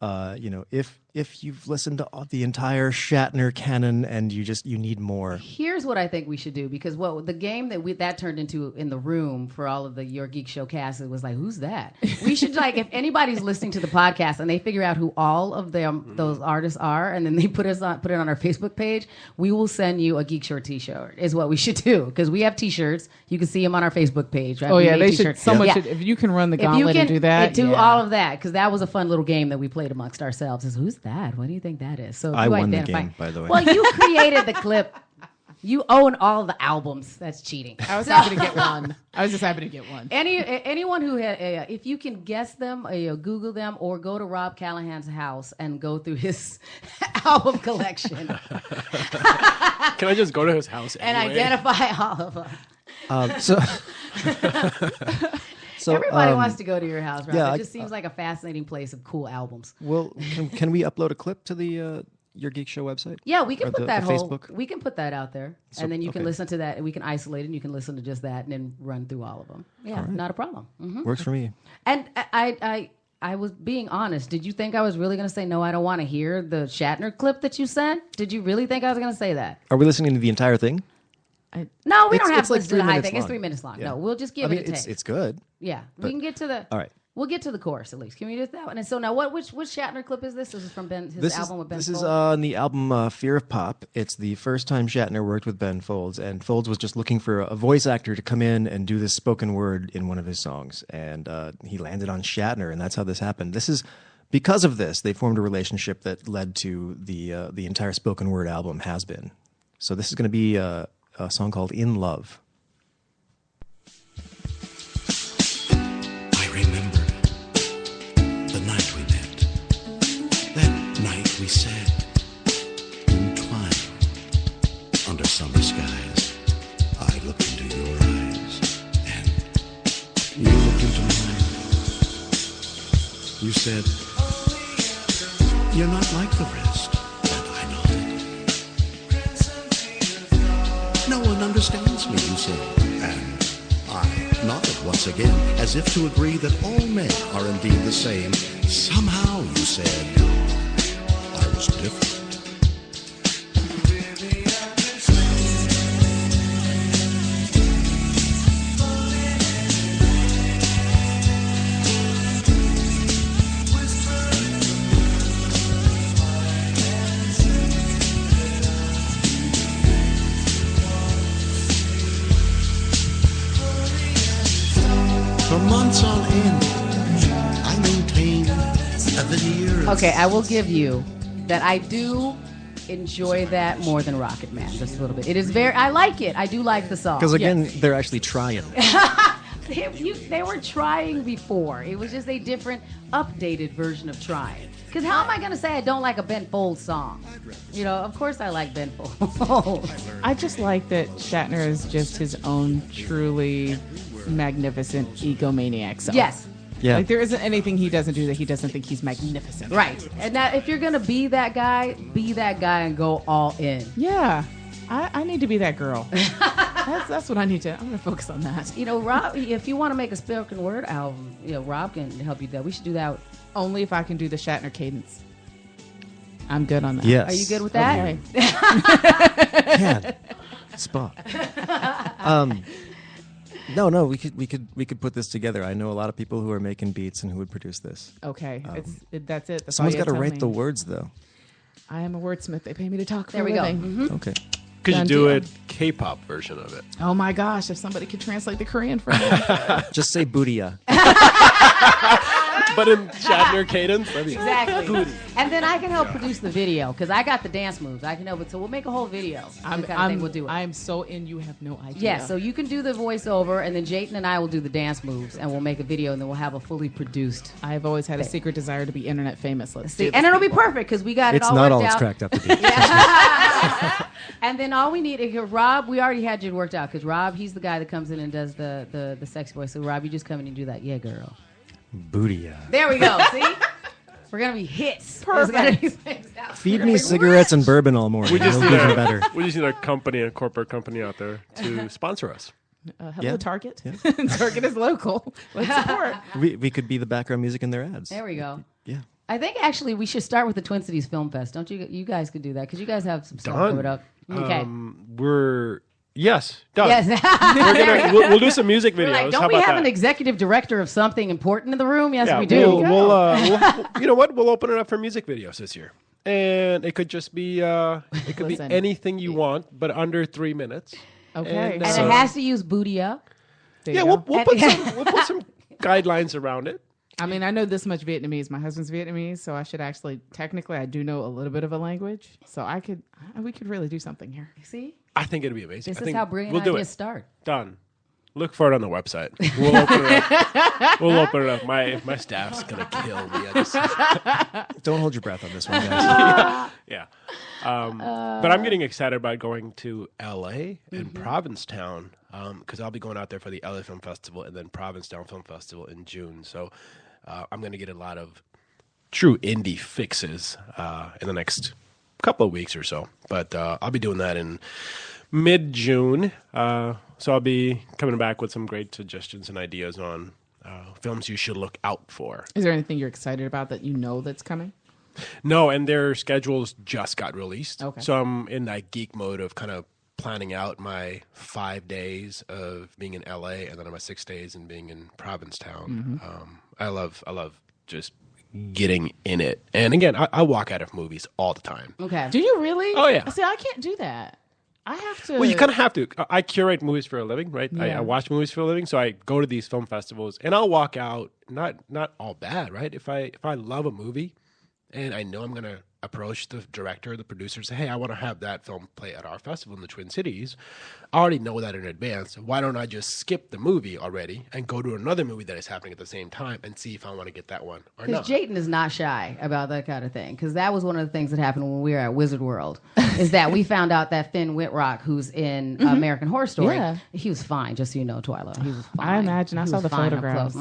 A: You know, if you've listened to the entire Shatner canon and you need more.
B: Here's what I think we should do, because the game that turned into in the room for all of the Your Geek Show cast, it was like, who's that? We should if anybody's listening to the podcast and they figure out who all of those artists are, and then they put it on our Facebook page, we will send you a Geek Show T-shirt. Is what we should do, because we have T-shirts. You can see them on our Facebook page. Right?
D: Oh yeah, they should. Someone should. If you can run the gauntlet and do that,
B: all of that, because that was a fun little game that we played amongst ourselves. Is who's that? What do you think that is? So
A: I won the game, by the way.
B: Well, you created the clip. You own all the albums. That's cheating.
D: I was happy to get one. I was just happy to get one.
B: Anyone who had, if you can guess them, Google them, or go to Rob Callahan's house and go through his album collection.
C: Can I just go to his house
B: and identify all of them?
A: So
B: everybody wants to go to your house, right? Yeah, it just seems like a fascinating place of cool albums.
A: Well, can we upload a clip to the Your Geek Show website?
B: Yeah, we can put that
A: Facebook?
B: We can put that out there, and then you can listen to that, and we can isolate it, and you can listen to just that, and then run through all of them. Yeah, right. Not a problem. Mm-hmm.
A: Works for me.
B: And I was being honest. Did you think I was really going to say, no, I don't want to hear the Shatner clip that you sent? Did you really think I was going to say that?
A: Are we listening to the entire thing?
B: No, we don't have to listen to the whole thing. It's 3 minutes long. Yeah. No, we'll just give it a take.
A: It's good.
B: Yeah, we can get to the.
A: All right.
B: We'll get to the chorus at least. Can we do that one? And so now, which Shatner clip is this? This is from his album with Ben Folds?
A: This is on the album Fear of Pop. It's the first time Shatner worked with Ben Folds, and Folds was just looking for a voice actor to come in and do this spoken word in one of his songs. And he landed on Shatner, and that's how this happened. This is because of this, they formed a relationship that led to the entire spoken word album Has Been. So this is going to be a song called In Love.
K: remember the night we met. That night we sat entwined under summer skies. I looked into your eyes, and you looked into mine. You said, "You're not like the rest," and I nodded. "No one understands me," you said, and I nodded once again, as if to agree that all men are indeed the same. Somehow, you said, I was different. For months on end, I maintained a veneer of...
B: Okay, I will give you that I do enjoy that more than Rocket Man, just a little bit. It is very, I like it. I do like the song.
A: Because again, they're actually trying.
B: They were trying before. It was just a different, updated version of trying. Because how am I going to say I don't like a Ben Folds song? You know, of course I like Ben Folds.
D: I just like that Shatner is just his own truly magnificent egomaniac self.
B: Yes.
A: Yeah.
D: Like there isn't anything he doesn't do that he doesn't think he's magnificent.
B: Right. And that if you're going to be that guy and go all in.
D: Yeah. I need to be that girl. That's what I need to. I'm going to focus on that.
B: You know, Rob, if you want to make a spoken word album, you know, Rob can help you do that. We should do that.
D: Only if I can do the Shatner cadence. I'm good on that.
A: Yes.
B: Are you good with that?
D: Okay.
A: Man, spot. No, we could put this together. I know a lot of people who are making beats and who would produce this.
D: Okay, that's it. That's
A: Someone's
D: got to
A: write the words, though.
D: I am a wordsmith. They pay me to talk for
B: there
D: a
B: we
D: living.
B: Go. Mm-hmm.
A: Okay.
C: Could you
D: Done
C: do
D: deal.
C: a K-pop version of it?
D: Oh my gosh! If somebody could translate the Korean for me.
A: Just say Bootia.
C: But in Shatner cadence? That'd be
B: Exactly. And then I can help produce the video because I got the dance moves. I can help it. So we'll make a whole video. We'll do it.
D: I'm so in. You have no idea.
B: Yeah, so you can do the voiceover, and then Jayden and I will do the dance moves, and we'll make a video, and then we'll have a fully produced.
D: I've always had a secret desire to be internet famous. Let's
B: See,
D: do this,
B: and it'll be
D: people.
B: perfect because we got
A: It's
B: it all
A: not
B: worked
A: all
B: out.
A: it's cracked up to be.
B: And then all we need is Rob. We already had you worked out because Rob, he's the guy that comes in and does the sexy voice. So Rob, you just come in and do that. Yeah, girl.
A: Bootia.
B: There we go. See, we're gonna be hits.
D: Perfect.
A: Feed me cigarettes and bourbon all morning.
C: We just
A: It'll
C: need
A: be even better.
C: we just need a corporate company out there to sponsor us.
D: Hello,
A: Yeah.
D: Target.
A: Yeah.
D: Target is local. Let's support.
A: We could be the background music in their ads.
B: There we go.
A: Yeah.
B: I think actually we should start with the Twin Cities Film Fest. Don't you? You guys could do that because you guys have some stuff
C: Done.
B: coming up. Okay.
C: Yes, done.
B: Yes.
C: We'll do some music videos.
B: We're like,
C: How
B: don't we
C: about
B: have
C: that?
B: an executive director of something important in the room? Yes,
C: Yeah,
B: we do.
C: We'll you know what? We'll open it up for music videos this year, and it could just be it could
D: Listen.
C: be anything you want, but under 3 minutes.
D: Okay.
C: And,
B: And it has to use Bootia.
D: There
C: Yeah,
D: you go.
C: we'll put some guidelines around it.
D: I mean, I know this much Vietnamese. My husband's Vietnamese, so I should actually, technically, I do know a little bit of a language. So we could really do something here.
B: See,
C: I think it'd be amazing.
B: this
C: I
B: is
C: think
B: how brilliant
C: we'll do
B: ideas
C: it.
B: start.
C: Done. Look for it on the website. We'll open it up. We'll open it up. My staff's gonna kill me.
A: Don't hold your breath on this one, guys.
C: Yeah. But I'm getting excited about going to LA and Provincetown because I'll be going out there for the LA Film Festival and then Provincetown Film Festival in June. So I'm going to get a lot of true indie fixes in the next couple of weeks or so. But I'll be doing that in mid-June. So I'll be coming back with some great suggestions and ideas on films you should look out for.
D: Is there anything you're excited about that you know that's coming?
C: No, and their schedules just got released.
D: Okay.
C: So I'm in that geek mode of kind of planning out my 5 days of being in LA and then my 6 days and being in Provincetown. I love just getting in it. And again, I walk out of movies all the time.
B: Okay.
D: Do you really?
C: Oh, yeah.
D: See, I can't do that. I have to.
C: Well, you kind of have to. I curate movies for a living, right?
D: Yeah.
C: I watch movies for a living, so I go to these film festivals and I'll walk out not all bad, right? If I love a movie and I know I'm gonna approach the director, the producer, say, hey, I want to have that film play at our festival in the Twin Cities. I already know that in advance. Why don't I just skip the movie already and go to another movie that is happening at the same time and see if I want to get that one or not?
B: Because Jayden is not shy about that kind of thing. Because that was one of the things that happened when we were at Wizard World, is that we found out that Finn Wittrock, who's in American Horror Story, he was fine, just so you know, Twyla. He was fine.
D: I imagine. I saw the photographs.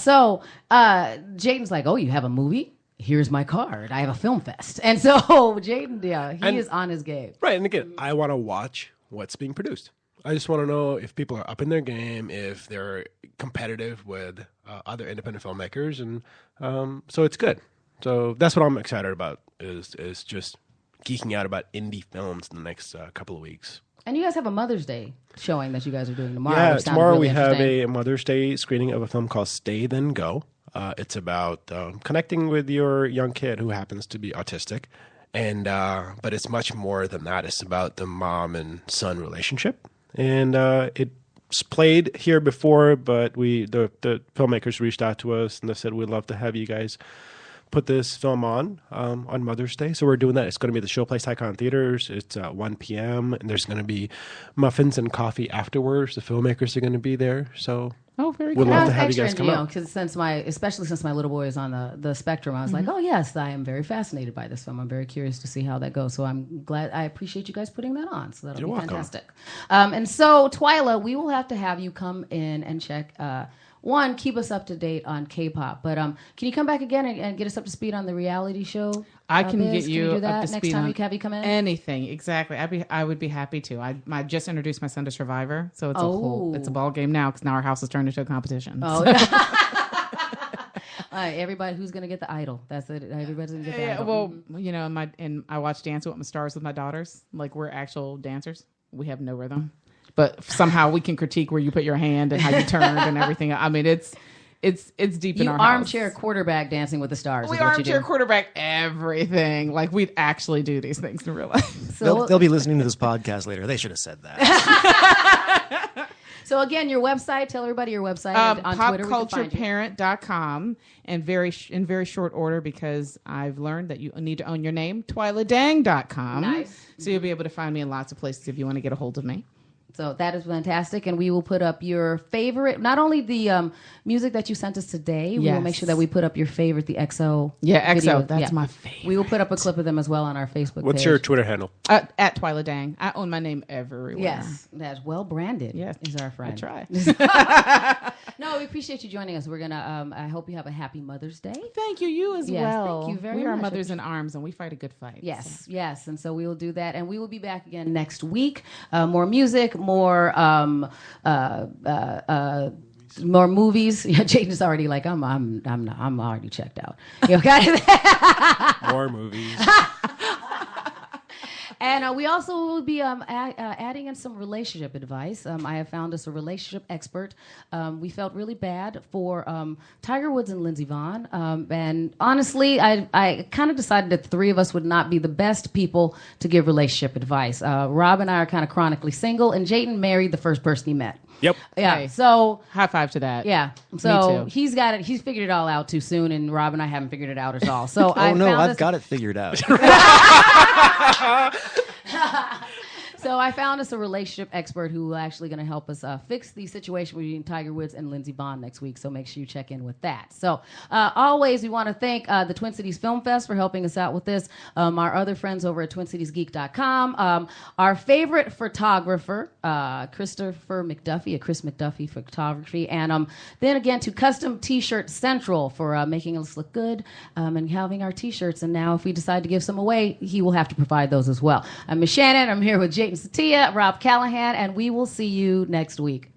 B: So Jayden's like, oh, you have a movie? Here's my card. I have a film fest. And so Jayden, he is on his game.
C: Right. And again, I want to watch what's being produced. I just want to know if people are up in their game, if they're competitive with other independent filmmakers. And so it's good. So that's what I'm excited about is just geeking out about indie films in the next couple of weeks.
B: And you guys have a Mother's Day showing that you guys are doing tomorrow.
C: Yeah, tomorrow we have a Mother's Day screening of a film called Stay Then Go. It's about connecting with your young kid who happens to be autistic, and but it's much more than that. It's about the mom and son relationship, and it's played here before, but the filmmakers reached out to us and they said we'd love to have you guys put this film on Mother's Day. So we're doing that. It's going to be the Showplace Icon Theaters. It's 1 p.m. and there's going to be muffins and coffee afterwards. The filmmakers are going to be there. So we'd love to have you guys come out.
B: Because especially since my little boy is on the spectrum, I was like, oh yes, I am very fascinated by this film. I'm very curious to see how that goes. So I'm glad. I appreciate you guys putting that on. So that'll be fantastic. And so Twyla, we will have to have you come in and check. One, keep us up to date on K-pop, but can you come back again and get us up to speed on the reality show?
D: I can get you up to speed
B: next time you have you come in.
D: Anything, exactly. I would be happy to. I just introduced my son to Survivor, so it's a ball game now because now our house has turned into a competition. Oh.
B: Everybody who's gonna get the idol. That's it. Everybody's gonna get the idol.
D: Well, you know, I watch Dancing with My Stars with my daughters. Like we're actual dancers. We have no rhythm. But somehow we can critique where you put your hand and how you turned and everything. I mean, it's deep in our house.
B: Armchair quarterback Dancing with the Stars.
D: We armchair quarterback everything. Like we'd actually do these things in real life.
A: So they'll be listening to this podcast later. They should have said that.
B: So again, your website. Tell everybody your website on Twitter.
D: Popcultureparent.com, and in very short order because I've learned that you need to own your name. TwylaDang.com.
B: Nice.
D: So you'll be able to find me in lots of places if you want to get a hold of me.
B: So that is fantastic, and we will put up your favorite, not only the music that you sent us today, we will make sure that we put up your favorite, the EXO video.
D: That's my favorite.
B: We will put up a clip of them as well on our Facebook page.
C: What's your Twitter handle?
D: At Twyla Dang. I own my name everywhere.
B: Yes, that's well branded.
D: Yes,
B: is our friend.
D: I try.
B: No, we appreciate you joining us. We're gonna. I hope you have a happy Mother's Day.
D: Thank you. You as well.
B: Thank you very much.
D: We are mothers in arms, and we fight a good fight.
B: Yes, yes, and so we will do that, and we will be back again next week. More music, more movies. Yeah, Jayden's already like I'm already checked out. You know,
C: more movies.
B: And we also will be adding in some relationship advice. I have found us a relationship expert. We felt really bad for Tiger Woods and Lindsey Vonn. And honestly, I kind of decided that the three of us would not be the best people to give relationship advice. Rob and I are kind of chronically single, and Jayden married the first person he met.
C: Yep.
B: Yeah.
D: Hey,
B: so
D: high five to that.
B: Yeah. So he's got it. He's figured it all out too soon, and Rob and I haven't figured it out at all. So
A: I've got it figured out.
B: So I found us a relationship expert who is actually going to help us fix the situation between Tiger Woods and Lindsey Vonn next week. So make sure you check in with that. So always, we want to thank the Twin Cities Film Fest for helping us out with this. Our other friends over at TwinCitiesGeek.com. Our favorite photographer, Christopher McDuffie, at Chris McDuffie Photography. And then again to Custom T-Shirt Central for making us look good and having our T-shirts. And now if we decide to give some away, he will have to provide those as well. I'm Miss Shannon. I'm here with Jayden Satia, Rob Callahan, and we will see you next week.